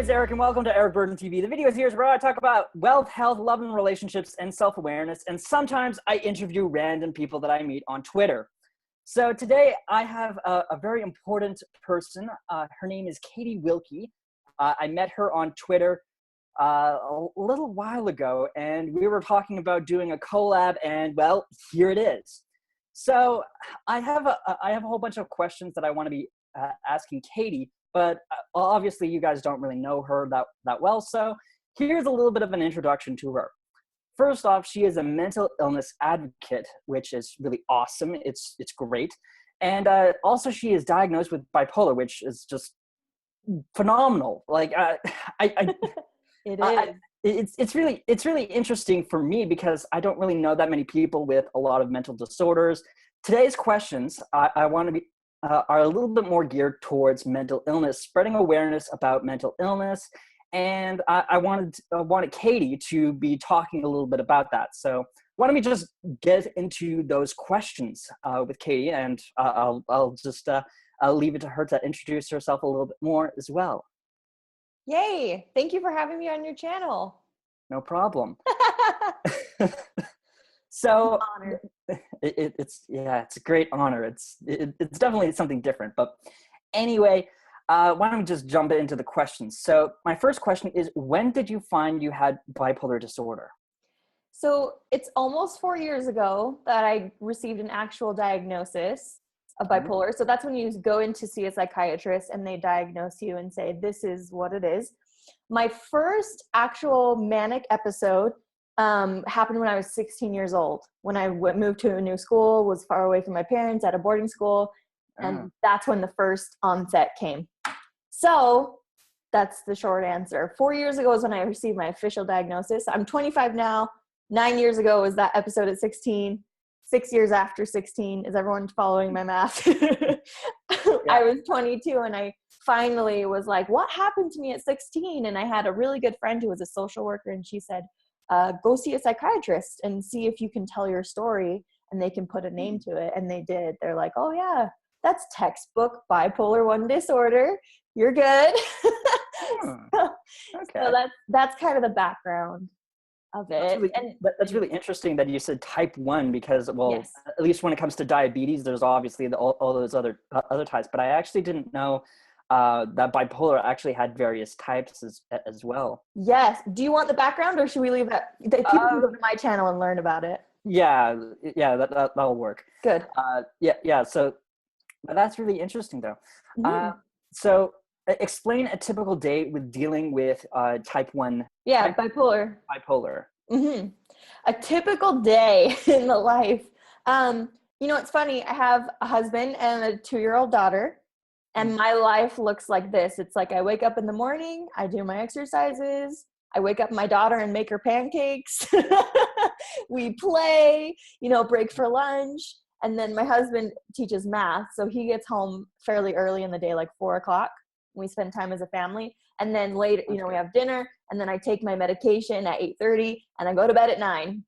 is Eric, and welcome to Eric Burdon TV. The video here is where I talk about wealth, health, love, and relationships, and self-awareness, and sometimes I interview random people that I meet on Twitter. So today I have a very important person. Her name is Katie Wilkie. I met her on Twitter a little while ago, and we were talking about doing a collab, and well, here it is. So I have a whole bunch of questions that I want to be asking Katie, but obviously you guys don't really know her that well, so here's a little bit of an introduction to her. First off, she is a mental illness advocate, which is really awesome. It's great. And also she is diagnosed with bipolar, which is just phenomenal. Like it's really interesting for me because I don't really know that many people with a lot of mental disorders. Today's questions I want to be are a little bit more geared towards mental illness, spreading awareness about mental illness. And I wanted Katie to be talking a little bit about that. So why don't we just get into those questions with Katie, and I'll just leave it to her to introduce herself a little bit more as well. Yay! Thank you for having me on your channel. No problem. So it's a great honor. It's definitely something different. But anyway, why don't we just jump into the questions? So my first question is, when did you find you had bipolar disorder? So it's almost 4 years ago that I received an actual diagnosis of bipolar. So that's when you go in to see a psychiatrist and they diagnose you and say, this is what it is. My first actual manic episode happened when I was 16 years old, when I moved to a new school, was far away from my parents at a boarding school. And that's when the first onset came. So that's the short answer. 4 years ago is when I received my official diagnosis. I'm 25 now. 9 years ago was that episode at 16. 6 years after 16. Is everyone following my math? Yeah. I was 22 and I finally was like, what happened to me at 16? And I had a really good friend who was a social worker, and she said, go see a psychiatrist and see if you can tell your story and they can put a name to it. And they did. They're like, oh yeah, that's textbook bipolar 1 disorder. You're good. So that's kind of the background of it. That's really interesting that you said type 1 because, well, yes. At least when it comes to diabetes, there's obviously all those other types. But I actually didn't know that bipolar actually had various types as well. Yes. Do you want the background, or should we leave that? People can go to my channel and learn about it. Yeah, that'll work. Good. Yeah. So that's really interesting, though. Mm-hmm. So explain a typical day with dealing with type 1. Yeah, bipolar. Bipolar. Mm-hmm. A typical day in the life. It's funny. I have a husband and a 2-year-old daughter. And my life looks like this. It's like I wake up in the morning, I do my exercises, I wake up my daughter and make her pancakes. We play, break for lunch. And then my husband teaches math. So he gets home fairly early in the day, like 4 o'clock. We spend time as a family. And then later, we have dinner. And then I take my medication at 8:30 and I go to bed at 9.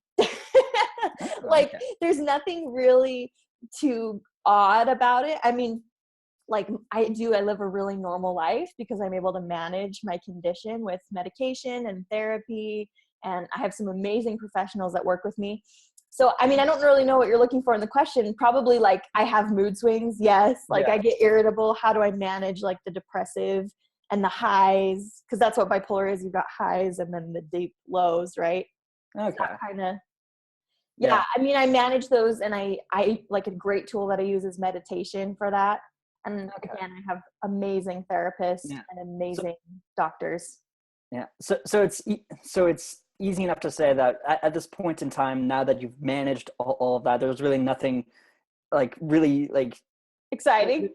There's nothing really too odd about it. I mean, I live a really normal life because I'm able to manage my condition with medication and therapy. And I have some amazing professionals that work with me. So, I mean, I don't really know what you're looking for in the question. Probably I have mood swings. Yes. I get irritable. How do I manage the depressive and the highs? Because that's what bipolar is. You've got highs and then the deep lows, right? Okay. So yeah. I mean, I manage those, and I a great tool that I use is meditation for that. And again, I have amazing therapists and amazing doctors. Yeah. So it's easy enough to say that at this point in time, now that you've managed all of that, there's really nothing really exciting.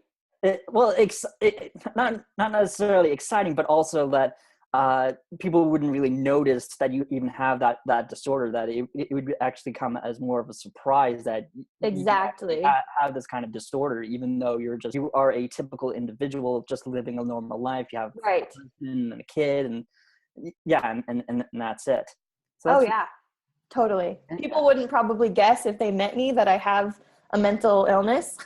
Not necessarily exciting, but also that people wouldn't really notice that you even have that disorder, that it would actually come as more of a surprise that exactly you have this kind of disorder, even though you are a typical individual just living a normal life. You have a husband and a kid and that's it. So totally. People wouldn't probably guess if they met me that I have a mental illness.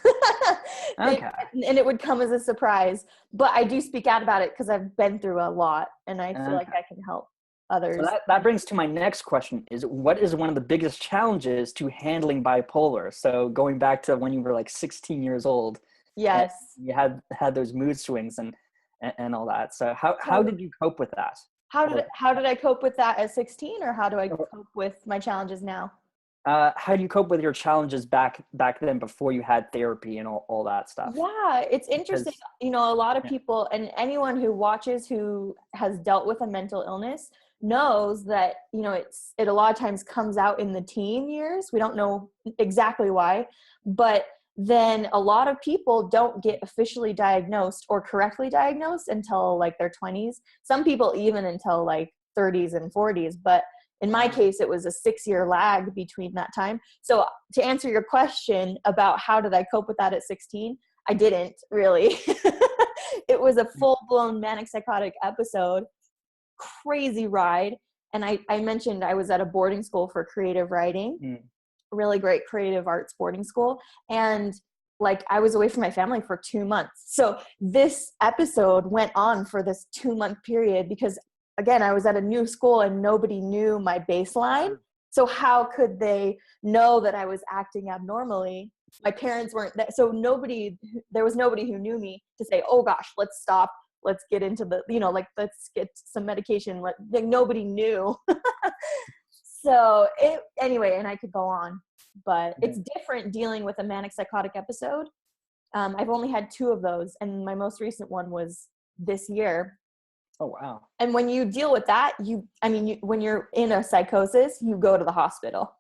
Okay. And it would come as a surprise. But I do speak out about it because I've been through a lot, and I feel like Okay. I can help others. So that brings to my next question is, what is one of the biggest challenges to handling bipolar? So going back to when you were like 16 years old, and Yes. you had those mood swings and all that. So how So did you cope with that? how did I cope with that at 16, or how do I cope with my challenges now? How do you cope with your challenges back then before you had therapy and all that stuff? Yeah, it's interesting. Because You know, a lot of yeah. people, and anyone who watches who has dealt with a mental illness knows that, you know, it a lot of times comes out in the teen years. We don't know exactly why, but then a lot of people don't get officially diagnosed or correctly diagnosed until like their 20s. Some people even until like 30s and 40s, but in my case, it was a 6-year lag between that time. So to answer your question about how did I cope with that at 16, I didn't really. It was a full-blown manic psychotic episode, crazy ride. And I mentioned I was at a boarding school for creative writing, Mm. really great creative arts boarding school. And like I was away from my family for 2 months. So this episode went on for this 2-month period because, again, I was at a new school and nobody knew my baseline. So how could they know that I was acting abnormally? My parents weren't there. So there was nobody who knew me to say, oh gosh, let's stop. Let's get into the, you know, like, let's get some medication. Like nobody knew. So anyway, and I could go on, but it's different dealing with a manic psychotic episode. I've only had 2 of those, and my most recent one was this year. Oh, wow. And when you deal with that, when you're in a psychosis, you go to the hospital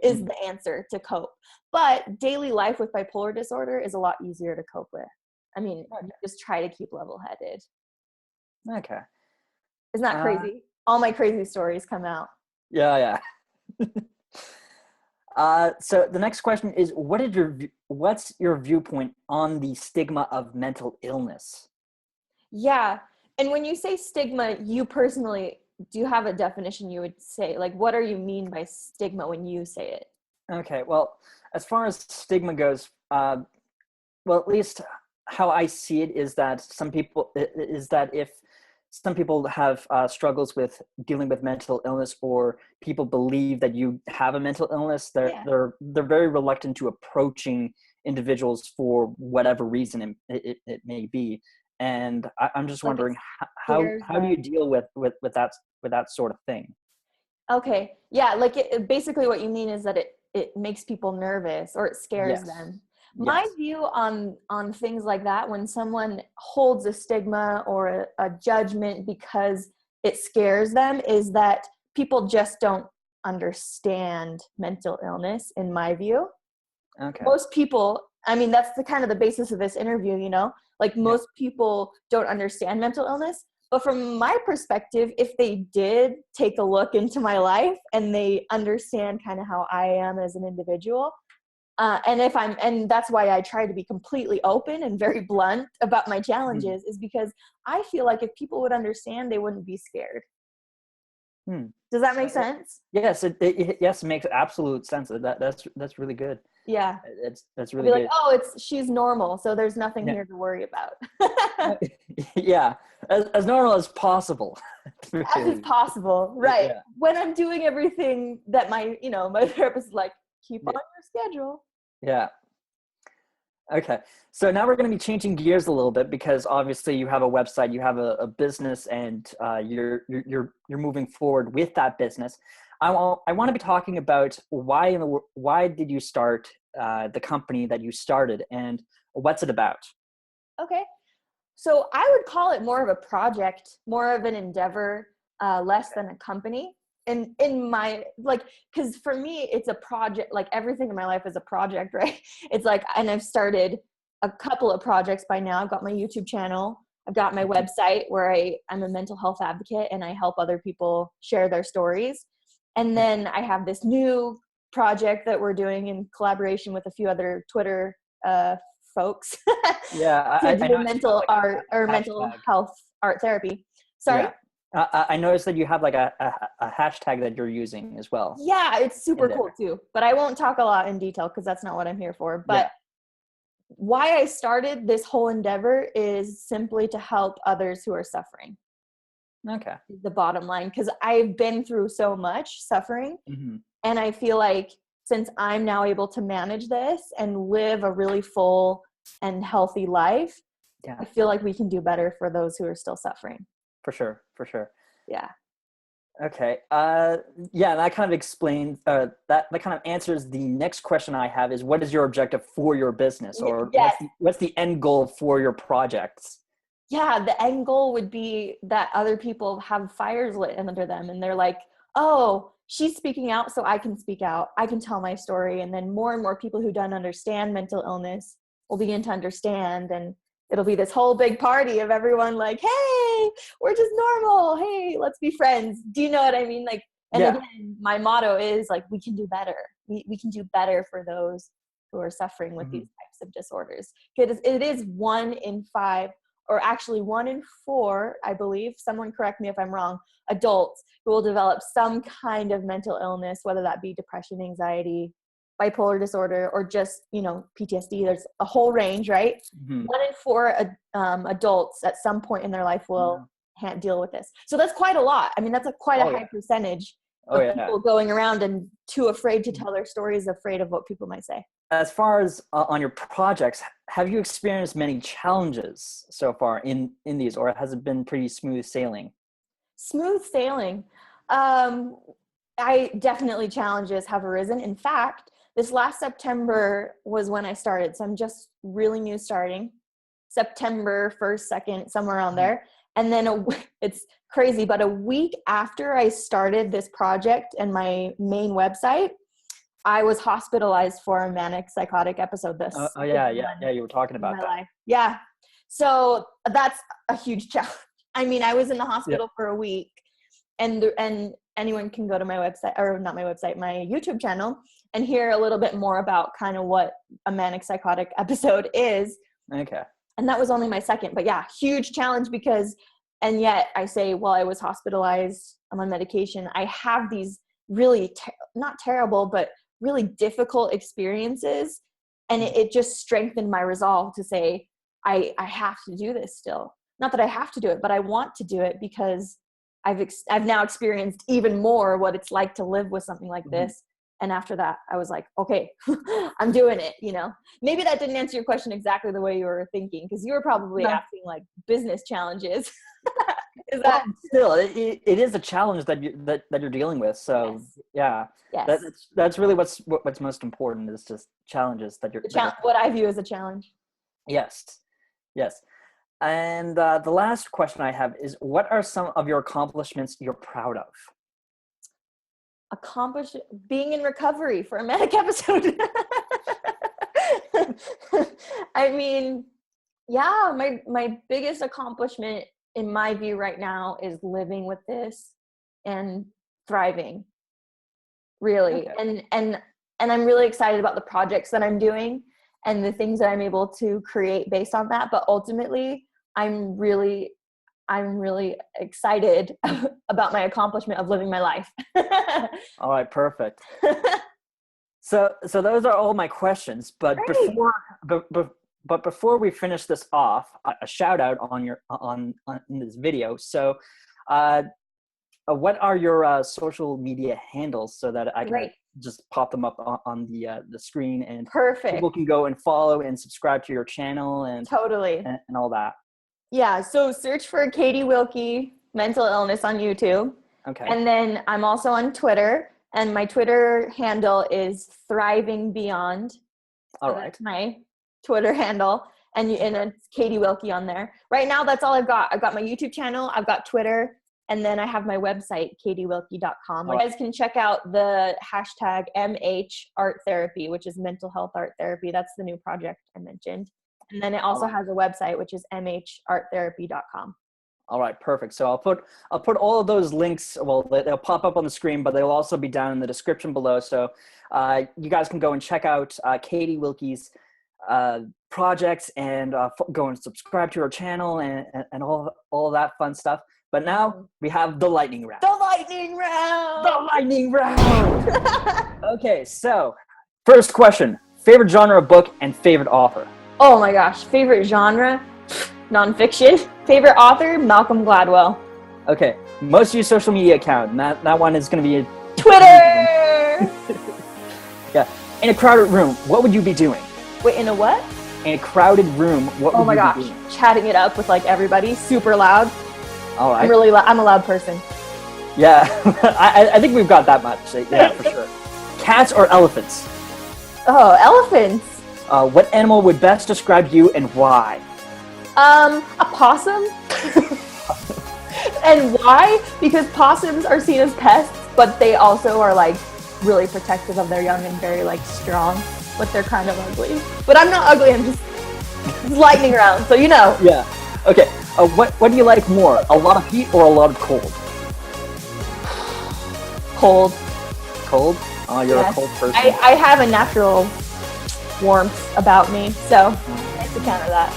is the answer to cope. But daily life with bipolar disorder is a lot easier to cope with. I mean, you just try to keep level-headed. Okay. Isn't that crazy? All my crazy stories come out. Yeah. So the next question is, what's your viewpoint on the stigma of mental illness? Yeah. And when you say stigma, you personally, do you have a definition you would say? Like, what do you mean by stigma when you say it? Okay, well, as far as stigma goes, well, at least how I see it is that if some people have struggles with dealing with mental illness, or people believe that you have a mental illness, they're very reluctant to approaching individuals for whatever reason it may be. And I'm just wondering, how do you deal with that sort of thing? Okay. Yeah. Like basically what you mean is that it makes people nervous, or it scares them. My view on things like that, when someone holds a stigma or a judgment because it scares them, is that people just don't understand mental illness, in my view. Okay. Most people, I mean, that's the kind of the basis of this interview, you know, like most people don't understand mental illness. But from my perspective, if they did take a look into my life and they understand kind of how I am as an individual, and that's why I try to be completely open and very blunt about my challenges, is because I feel like if people would understand, they wouldn't be scared. Does that make sense? Yes, it makes absolute sense. That's really good. Yeah. That's really good. Like, oh, she's normal, so there's nothing here to worry about. Yeah, as normal as possible. As is possible, right? Yeah. When I'm doing everything that my therapist is like, keep on your schedule. Yeah. Okay, so now we're going to be changing gears a little bit, because obviously you have a website, you have a business, and you're moving forward with that business. I want to be talking about why did you start the company that you started, and what's it about? Okay, so I would call it more of a project, more of an endeavor, less than a company. In my, like, because for me, it's a project. Like everything in my life is a project, right? It's like, and I've started a couple of projects by now. I've got my YouTube channel. I've got my website where I'm a mental health advocate and I help other people share their stories. And then I have this new project that we're doing in collaboration with a few other Twitter folks. Yeah, to do mental art or mental health art therapy. Sorry? I noticed that you have like a hashtag that you're using as well. Yeah, it's In super there. cool too. But I won't talk a lot in detail because that's not what I'm here for. But Yeah. why I started this whole endeavor is simply to help others who are suffering. Okay. Is the bottom line, because I've been through so much suffering, Mm-hmm. and I feel like since I'm now able to manage this and live a really full and healthy life, Yeah, I feel like we can do better for those who are still suffering. for sure. For sure. Yeah. Okay. Yeah, that kind of explains, that kind of answers the next question I have is, what is your objective for your business, or Yes. what's the end goal for your projects? Yeah, the end goal would be that other people have fires lit under them and they're like, oh, she's speaking out, so I can speak out. I can tell my story. And then more and more people who don't understand mental illness will begin to understand. And it'll be this whole big party of everyone like, hey, we're just normal. Hey, let's be friends. Do you know what I mean? Like, and Yeah. again, my motto is like, we can do better. We can do better for those who are suffering with Mhm. these types of disorders. It is 1 in 5, or actually 1 in 4, I believe, someone correct me if I'm wrong, adults who will develop some kind of mental illness, whether that be depression, anxiety, bipolar disorder, or just, PTSD. There's a whole range, right? Mhm. 1 in 4 adults at some point in their life will deal with this. So that's quite a lot. I mean, that's quite a Oh, yeah. high percentage Oh, of yeah. people going around and too afraid to tell their stories, afraid of what people might say. As far as on your projects, have you experienced many challenges so far in these, or has it been pretty smooth sailing? Smooth sailing. I definitely challenges have arisen. In fact, this last September was when I started. So I'm just really new starting. September 1st, 2nd, somewhere around there. And then it's crazy, but a week after I started this project and my main website, I was hospitalized for a manic psychotic episode. Oh, yeah. You were talking In my about that. life. Yeah. So that's a huge challenge. I mean, I was in the Yeah. hospital for a week, and anyone can go to my website, or not my website, my YouTube channel, and hear a little bit more about kind of what a manic psychotic episode is. Okay. And that was only my second, but yeah, huge challenge because, and yet I say, while I was hospitalized, I'm on medication, I have these really, not terrible, but really difficult experiences. And it just strengthened my resolve to say, I have to do this still. Not that I have to do it, but I want to do it because I've now experienced even more what it's like to live with something like this. And after that, I was like, okay, I'm doing it, Maybe that didn't answer your question exactly the way you were thinking, because you were probably asking like business challenges. Is that still, it is a challenge that you're dealing with. So yes. yeah, Yes. that's really what's most important, is just challenges that you're. What I view as a challenge. Yes, yes. And the last question I have is, what are some of your accomplishments you're proud of? Being in recovery for a manic episode. I mean, yeah, my biggest accomplishment in my view right now is living with this and thriving, really. Okay. And I'm really excited about the projects that I'm doing and the things that I'm able to create based on that. But ultimately, I'm really excited about my accomplishment of living my life. All right, perfect. So those are all my questions. But Great. before we finish this off, a shout out on in this video. So, what are your social media handles, so that I can just pop them up on the screen, and Perfect. people can go and follow and subscribe to your channel and Totally. and all that. Yeah. So search for Katie Wilkie mental illness on YouTube. Okay. And then I'm also on Twitter, and my Twitter handle is Thriving Beyond. All So right. that's my Twitter handle, and it's Katie Wilkie on there. Right now, that's all I've got. I've got my YouTube channel, I've got Twitter, and then I have my website, katiewilkie.com. You guys can check out the hashtag MHArtTherapy, which is mental health art therapy. That's the new project I mentioned. And then it also has a website, which is mharttherapy.com. All right, perfect. So I'll put all of those links. Well, they'll pop up on the screen, but they'll also be down in the description below. So you guys can go and check out Katie Wilkie's projects, and go and subscribe to her channel, and all that fun stuff. But now we have the lightning round. The lightning round! The lightning round! Okay, so first question. Favorite genre of book and favorite author? Oh my gosh. Favorite genre? Nonfiction. Favorite author? Malcolm Gladwell. Okay, most used social media account. And that one is going to be a Twitter! Yeah. In a crowded room, what would you be doing? Wait, in a what? In a crowded room, what would Oh my you gosh. be doing? Chatting it up with like everybody. Super loud. All right. I'm really I'm a loud person. Yeah, I think we've got that much. Yeah, for sure. Cats or elephants? Oh, elephants. What animal would best describe you and why? A possum. And why? Because possums are seen as pests, but they also are like really protective of their young and very like strong, but they're kind of ugly. But I'm not ugly, I'm just lightning round, so you know. Yeah. Okay. What do you like more? A lot of heat or a lot of cold? Cold. Cold? Oh, you're Yes. a cold person. I have a natural warmth about me, so nice to counter that.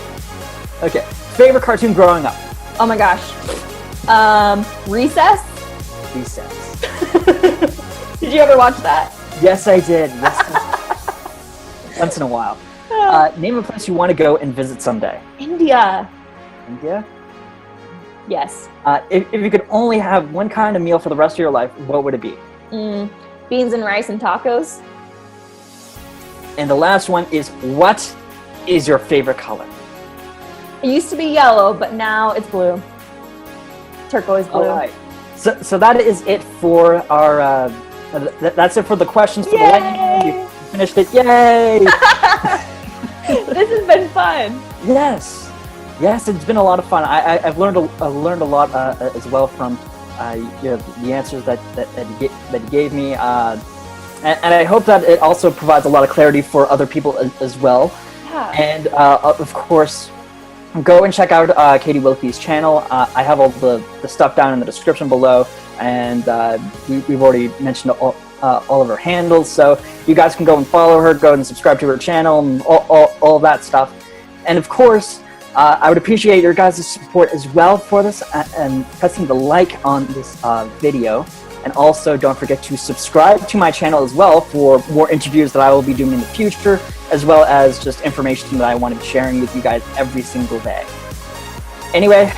Okay. Favorite cartoon growing up? Oh my gosh. Recess? Recess. Did you ever watch that? Yes, I did. Yes. Once in a while. Name a place you want to go and visit someday. India. India? Yes. If you could only have one kind of meal for the rest of your life, what would it be? Beans and rice and tacos. And the last one is, what is your favorite color? It used to be yellow, but now it's blue. Turquoise blue. All right. So that is it for our. That's it for the questions for the lightning round. You finished it. Yay! This has been fun. Yes, it's been a lot of fun. I've learned a lot as well from the answers that you gave me, and I hope that it also provides a lot of clarity for other people as well. Yeah. And of course, go and check out Katie Wilkie's channel. I have all the stuff down in the description below, and we've already mentioned all of her handles, so you guys can go and follow her, go and subscribe to her channel, and all that stuff. And of course, I would appreciate your guys' support as well for this, and pressing the like on this video. And also, don't forget to subscribe to my channel as well for more interviews that I will be doing in the future, as well as just information that I want to be sharing with you guys every single day. Anyway,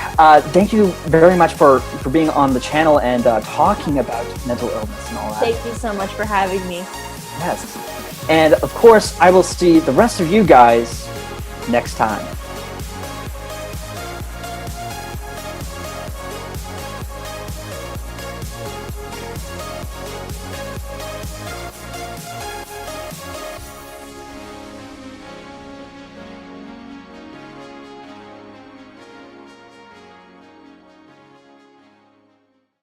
thank you very much for being on the channel and talking about mental illness and all that. Thank you so much for having me. Yes. And of course, I will see the rest of you guys next time.